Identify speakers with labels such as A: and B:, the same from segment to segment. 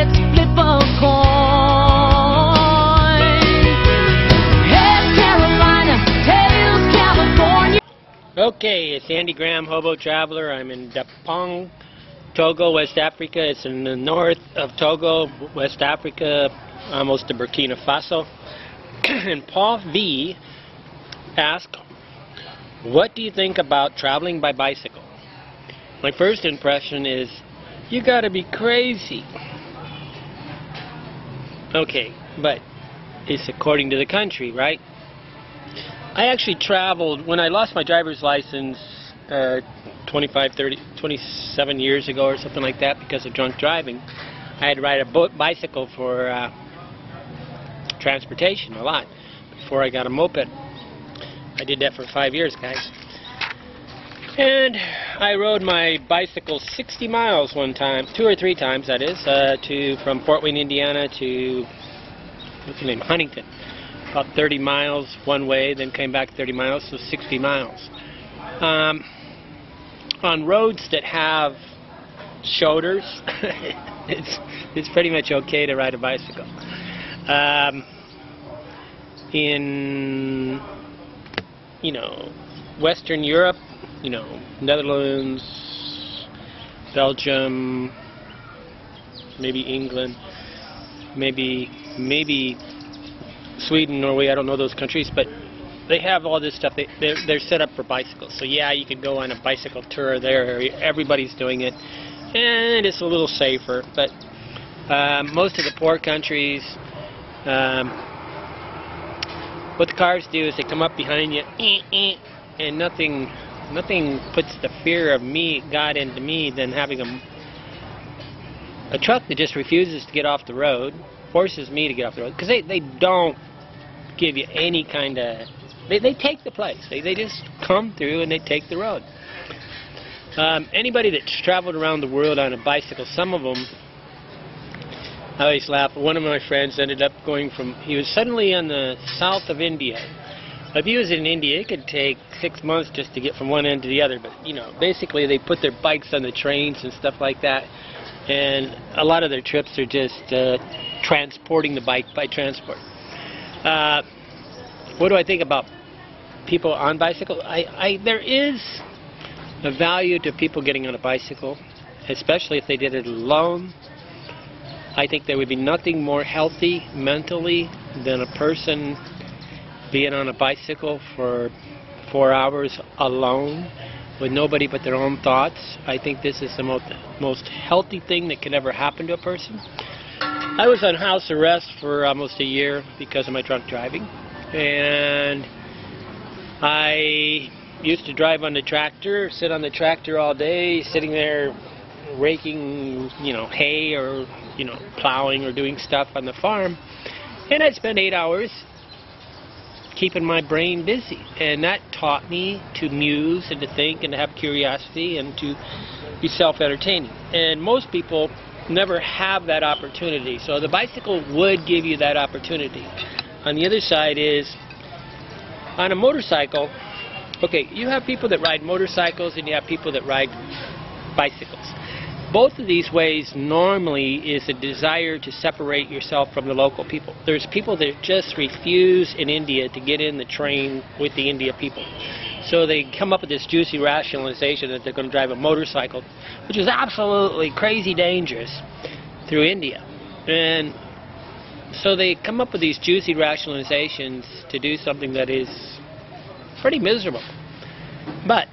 A: let's flip a coin. Heads Carolina, tails California.
B: Okay, it's Andy Graham, Hobo Traveler. I'm in Dapong, Togo, West Africa. It's in the north of Togo, West Africa, almost to Burkina Faso. And Paul V asked, what do you think about traveling by bicycle? My first impression is, you gotta be crazy. Okay, but it's according to the country, right? I actually traveled, when I lost my driver's license 27 years ago or something like that because of drunk driving, I had to ride a bicycle for transportation a lot before I got a moped. I did that for 5 years, guys. And I rode my bicycle 60 miles one time, 2 or 3 times that is, from Fort Wayne, Indiana to, what's the name, Huntington. About 30 miles one way, then came back 30 miles, so 60 miles. On roads that have shoulders, it's pretty much okay to ride a bicycle. In, Western Europe, Netherlands, Belgium, maybe England, maybe Sweden, Norway, I don't know those countries, but they have all this stuff. They're set up for bicycles. So yeah, you can go on a bicycle tour there. Everybody's doing it. And it's a little safer. But most of the poor countries, what the cars do is they come up behind you, and nothing puts the fear of God into me than having a truck that just refuses to get off the road, forces me to get off the road, because they don't give you any kind of, they take the place. They just come through and they take the road. Anybody that's traveled around the world on a bicycle, some of them, I always laugh. One of my friends ended up he was suddenly in the south of India. If he was in India, it could take 6 months just to get from one end to the other, but basically they put their bikes on the trains and stuff like that, and a lot of their trips are just transporting the bike by transport. What do I think about people on bicycles? There is a value to people getting on a bicycle, especially if they did it alone. I think there would be nothing more healthy mentally than a person being on a bicycle for 4 hours alone with nobody but their own thoughts. I think this is the most healthy thing that can ever happen to a person. I was on house arrest for almost a year because of my drunk driving, and I used to drive on the tractor, sit on the tractor all day, sitting there raking, hay or, plowing or doing stuff on the farm, and I'd spend 8 hours keeping my brain busy, and that taught me to muse and to think and to have curiosity and to be self-entertaining. And most people never have that opportunity, so the bicycle would give you that opportunity. On the other side is, on a motorcycle, okay, you have people that ride motorcycles and you have people that ride bicycles. Both of these ways normally is a desire to separate yourself from the local people. There's people that just refuse in India to get in the train with the India people. So they come up with this juicy rationalization that they're going to drive a motorcycle, which is absolutely crazy dangerous, through India. And so they come up with these juicy rationalizations to do something that is pretty miserable. But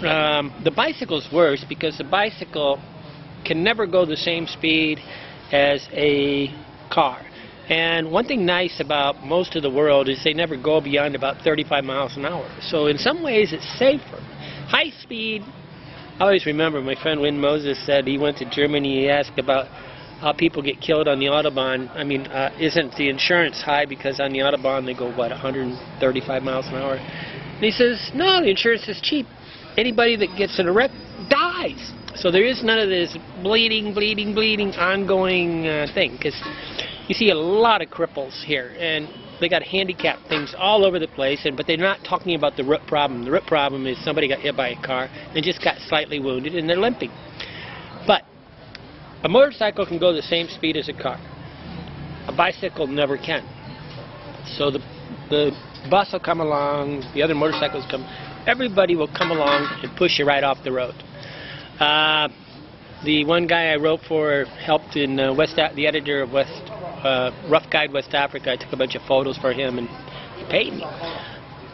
B: the bicycle's worse because the bicycle can never go the same speed as a car. And one thing nice about most of the world is they never go beyond about 35 miles an hour. So in some ways it's safer. High speed, I always remember my friend Win Moses said he went to Germany, he asked about how people get killed on the Autobahn. I mean, isn't the insurance high because on the Autobahn they go, what, 135 miles an hour? And he says, no, the insurance is cheap. Anybody that gets in a wreck dies. So there is none of this bleeding, ongoing thing. Because you see a lot of cripples here, and they got handicap things all over the place, but they're not talking about the root problem. The root problem is somebody got hit by a car and just got slightly wounded, and they're limping. But A motorcycle can go the same speed as a car. A bicycle never can. So the bus will come along, the other motorcycles come, everybody will come along and push you right off the road. The one guy I wrote for helped in the editor of Rough Guide West Africa. I took a bunch of photos for him and he paid me.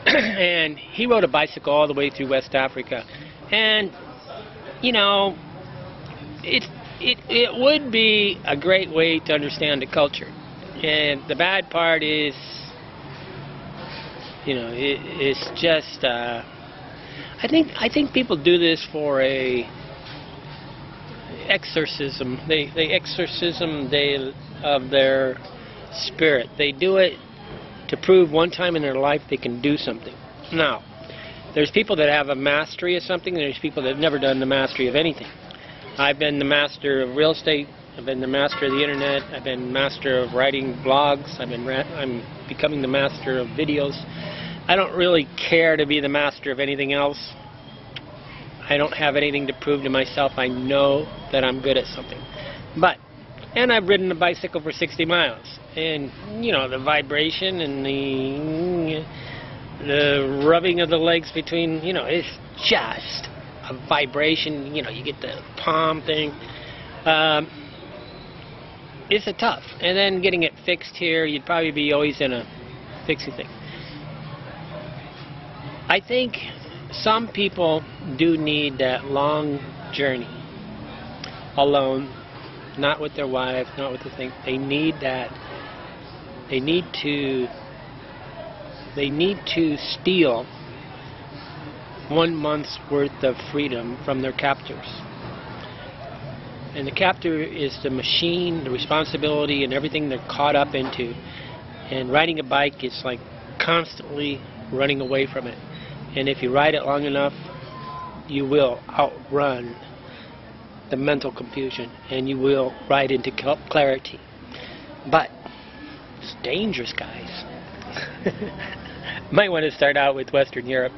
B: And he rode a bicycle all the way through West Africa. And, you know, it would be a great way to understand the culture. And the bad part is, you know, it's just, I think people do this for a exorcism. They exorcism of their spirit. They do it to prove one time in their life they can do something. Now, there's people that have a mastery of something, and there's people that have never done the mastery of anything. I've been the master of real estate. I've been the master of the internet. I've been master of writing blogs. I'm becoming the master of videos. I don't really care to be the master of anything else. I don't have anything to prove to myself. I know that I'm good at something. And I've ridden a bicycle for 60 miles. And, you know, the vibration and the rubbing of the legs between, you know, it's just a vibration. You know, you get the palm thing. It's a tough. And then getting it fixed here, you'd probably be always in a fixing thing. I think some people do need that long journey alone, not with their wife, not with the thing. They need that. They need to steal 1 month's worth of freedom from their captors. And the captor is the machine, the responsibility, and everything they're caught up into. And riding a bike is like constantly running away from it. And if you ride it long enough, you will outrun the mental confusion, and you will ride into clarity. But it's dangerous, guys. Might want to start out with Western Europe.